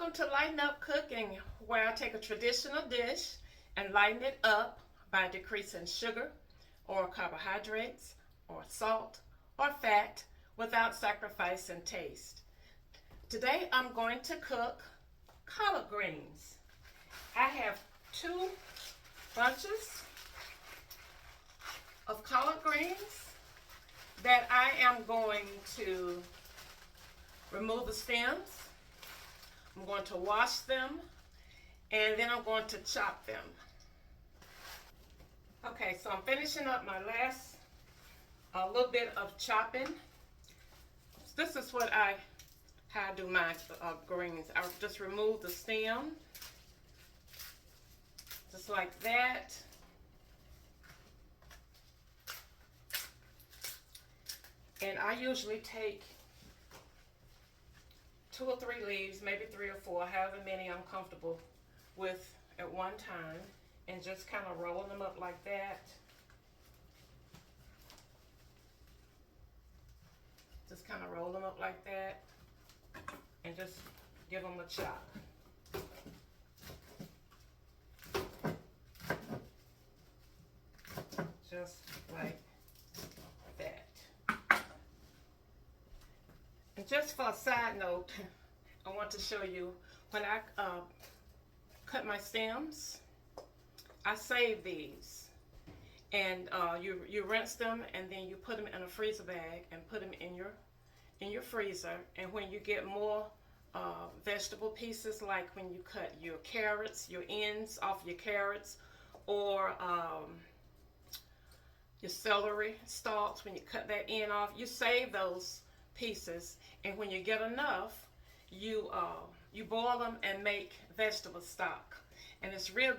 Welcome to Lighten Up Cooking, where I take a traditional dish and lighten it up by decreasing sugar or carbohydrates or salt or fat without sacrificing taste. Today I'm going to cook collard greens. I have two bunches of collard greens that I am going to remove the stems. I'm going to wash them and then I'm going to chop them. Okay, so I'm finishing up my last little bit of chopping. This is how I do my greens. I just remove the stem, just like that. And I usually take 2 or 3 leaves, maybe 3 or 4, however many I'm comfortable with at one time, and just kind of roll them up like that. Just kind of roll them up like that and just give them a chop. Just like that. And just for a side note, I want to show you when I cut my stems, I save these. And you rinse them and then you put them in a freezer bag and put them in your freezer. And when you get more vegetable pieces, like when you cut your carrots, your ends off your carrots, or your celery stalks, when you cut that end off, you save those pieces. And when you get enough, you boil them and make vegetable stock. And it's real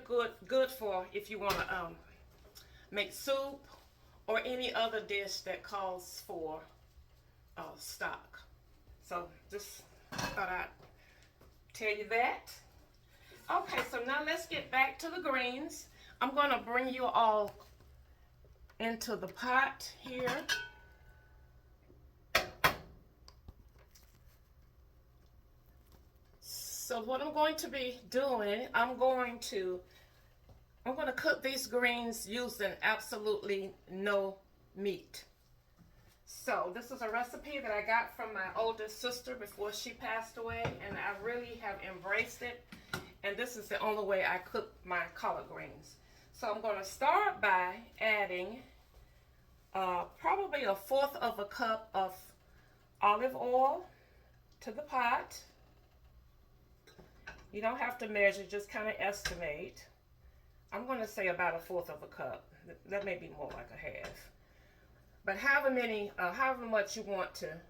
good for if you want to make soup or any other dish that calls for stock. So just thought I'd tell you that. Okay, so now let's get back to the greens. I'm going to bring you all into the pot here. So what I'm going to be doing, I'm going to cook these greens using absolutely no meat. So this is a recipe that I got from my oldest sister before she passed away, and I really have embraced it. And this is the only way I cook my collard greens. So I'm going to start by adding probably 1/4 of a cup of olive oil to the pot. You don't have to measure, just kind of estimate. I'm going to say about 1/4 of a cup. That may be more like a half. But however much you want to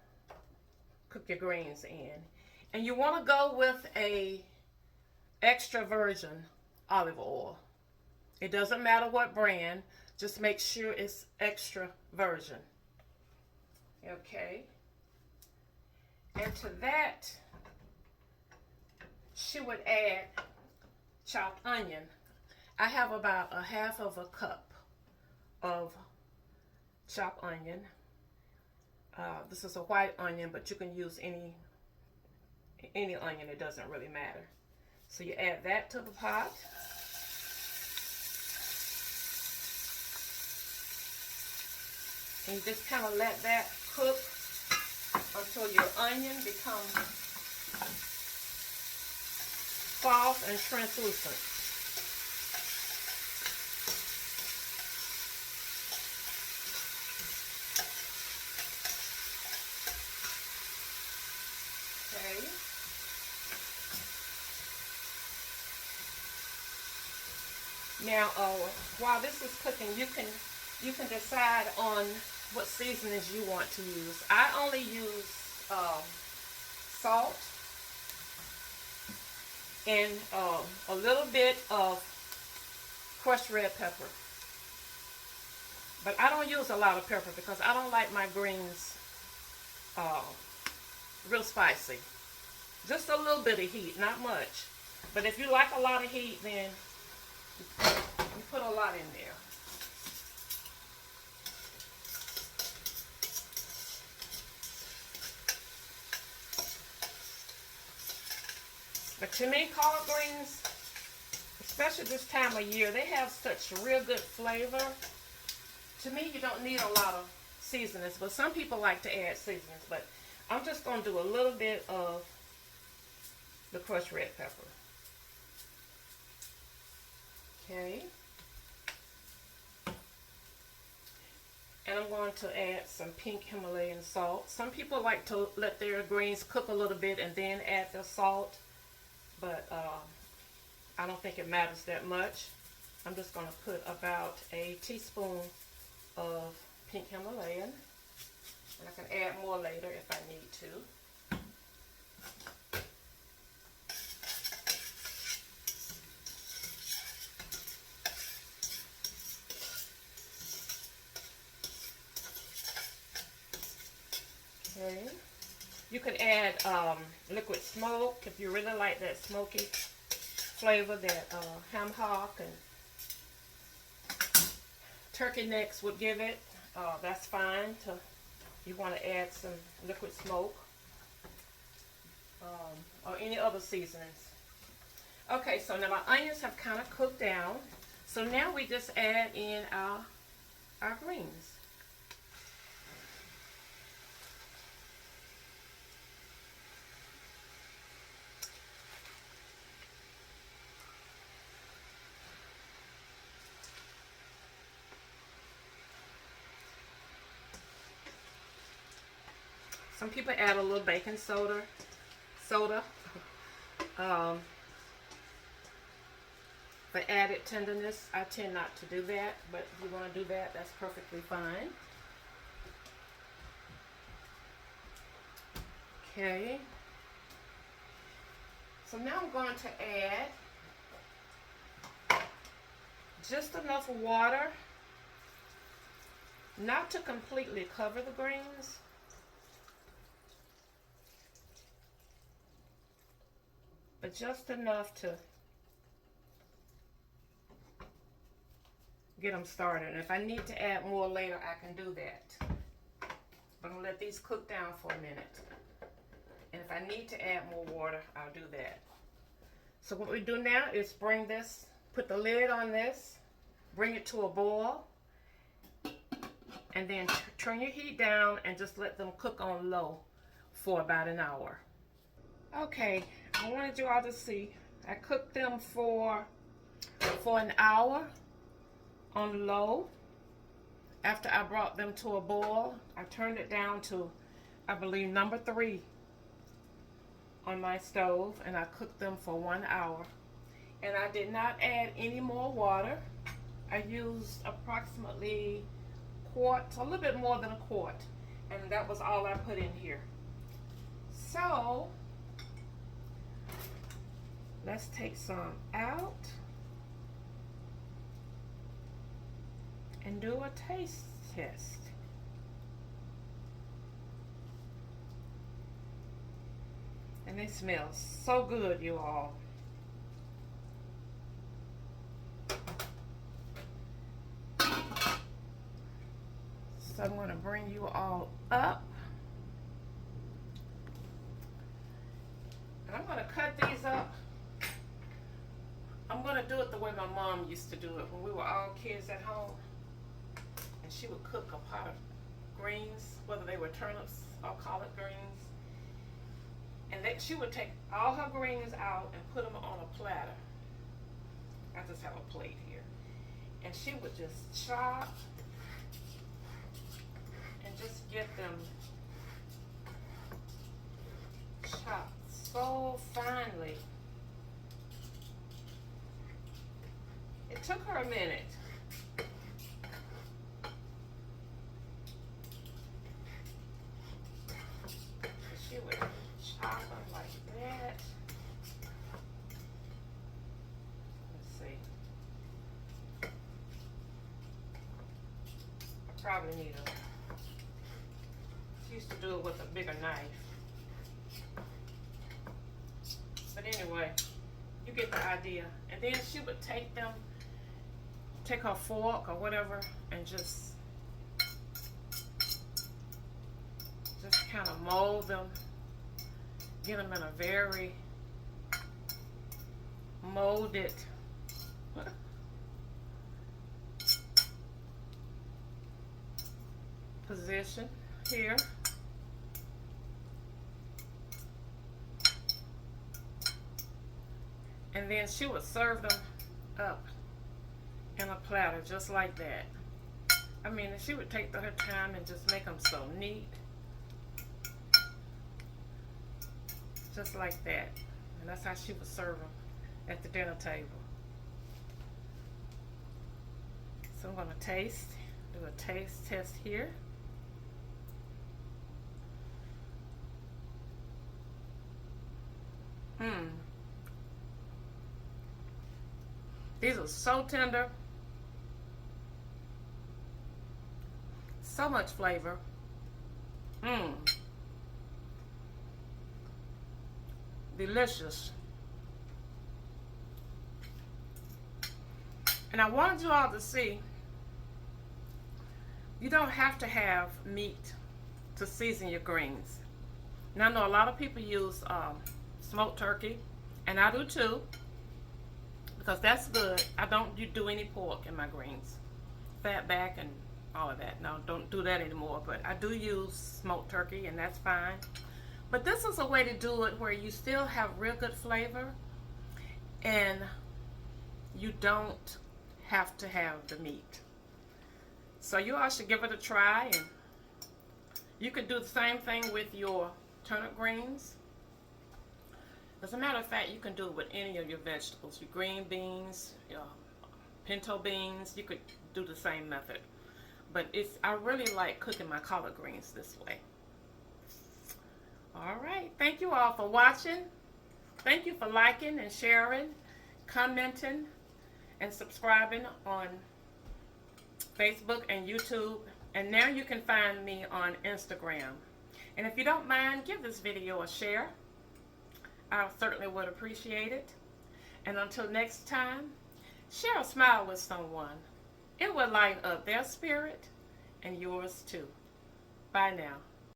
cook your greens in. And you want to go with a extra virgin olive oil. It doesn't matter what brand, just make sure it's extra virgin. Okay. And to that, she would add chopped onion. I have about 1/2 cup of chopped onion. This is a white onion, but you can use any onion, it doesn't really matter. So you add that to the pot. And you just kind of let that cook until your onion becomes soft and translucent. Okay. Now, while this is cooking, you can decide on what seasonings you want to use. I only use salt and a little bit of crushed red pepper. But I don't use a lot of pepper because I don't like my greens real spicy. Just a little bit of heat, not much. But if you like a lot of heat, then you put a lot in there. But to me, collard greens, especially this time of year, they have such real good flavor. To me, you don't need a lot of seasonings, but some people like to add seasonings. But I'm just going to do a little bit of the crushed red pepper. Okay. And I'm going to add some pink Himalayan salt. Some people like to let their greens cook a little bit and then add their salt, but I don't think it matters that much. I'm just going to put about a teaspoon of pink Himalayan, and I can add more later if I need to. Okay. You could add liquid smoke if you really like that smoky flavor that ham hock and turkey necks would give it. That's fine. You want to add some liquid smoke or any other seasonings. Okay, so now my onions have kind of cooked down. So now we just add in our greens. Some people add a little baking soda. For added tenderness. I tend not to do that, but if you want to do that, that's perfectly fine. Okay. So now I'm going to add just enough water, not to completely cover the greens. But just enough to get them started. And if I need to add more later, I can do that. But I'm going to let these cook down for a minute. And if I need to add more water, I'll do that. So what we do now is bring this, put the lid on this, bring it to a boil, and then turn your heat down and just let them cook on low for about an hour. Okay, I wanted you all to see. I cooked them for an hour on low. After I brought them to a boil, I turned it down to, I believe, number 3 on my stove, and I cooked them for 1 hour. And I did not add any more water. I used approximately a little bit more than a quart, and that was all I put in here. So let's take some out and do a taste test. And they smell so good, you all. So I'm going to bring you all up. And I'm going to cut these up. I'm going to do it the way my mom used to do it when we were all kids at home. And she would cook a pot of greens, whether they were turnips or collard greens. And she would take all her greens out and put them on a platter. I just have a plate here. And she would just chop and just get them chopped so finely. It took her a minute. She would chop them like that. Let's see. I probably need she used to do it with a bigger knife. But anyway, you get the idea. And then she would take her fork or whatever and just kind of mold them, get them in a very molded position here. And then she would serve them up in a platter just like that. I mean, she would take her time and just make them so neat. Just like that. And that's how she would serve them at the dinner table. So I'm going to do a taste test here. These are so tender. So much flavor. Delicious. And I wanted you all to see, you don't have to have meat to season your greens. Now I know a lot of people use smoked turkey, and I do too, because that's good. I don't do any pork in my greens. Fat back and all of that. No, don't do that anymore, but I do use smoked turkey, and that's fine. But this is a way to do it where you still have real good flavor, and you don't have to have the meat. So you all should give it a try, and you could do the same thing with your turnip greens. As a matter of fact, you can do it with any of your vegetables, your green beans, your pinto beans. You could do the same method. But I really like cooking my collard greens this way. All right. Thank you all for watching. Thank you for liking and sharing, commenting, and subscribing on Facebook and YouTube. And now you can find me on Instagram. And if you don't mind, give this video a share. I certainly would appreciate it. And until next time, share a smile with someone. It will light up their spirit and yours too. Bye now.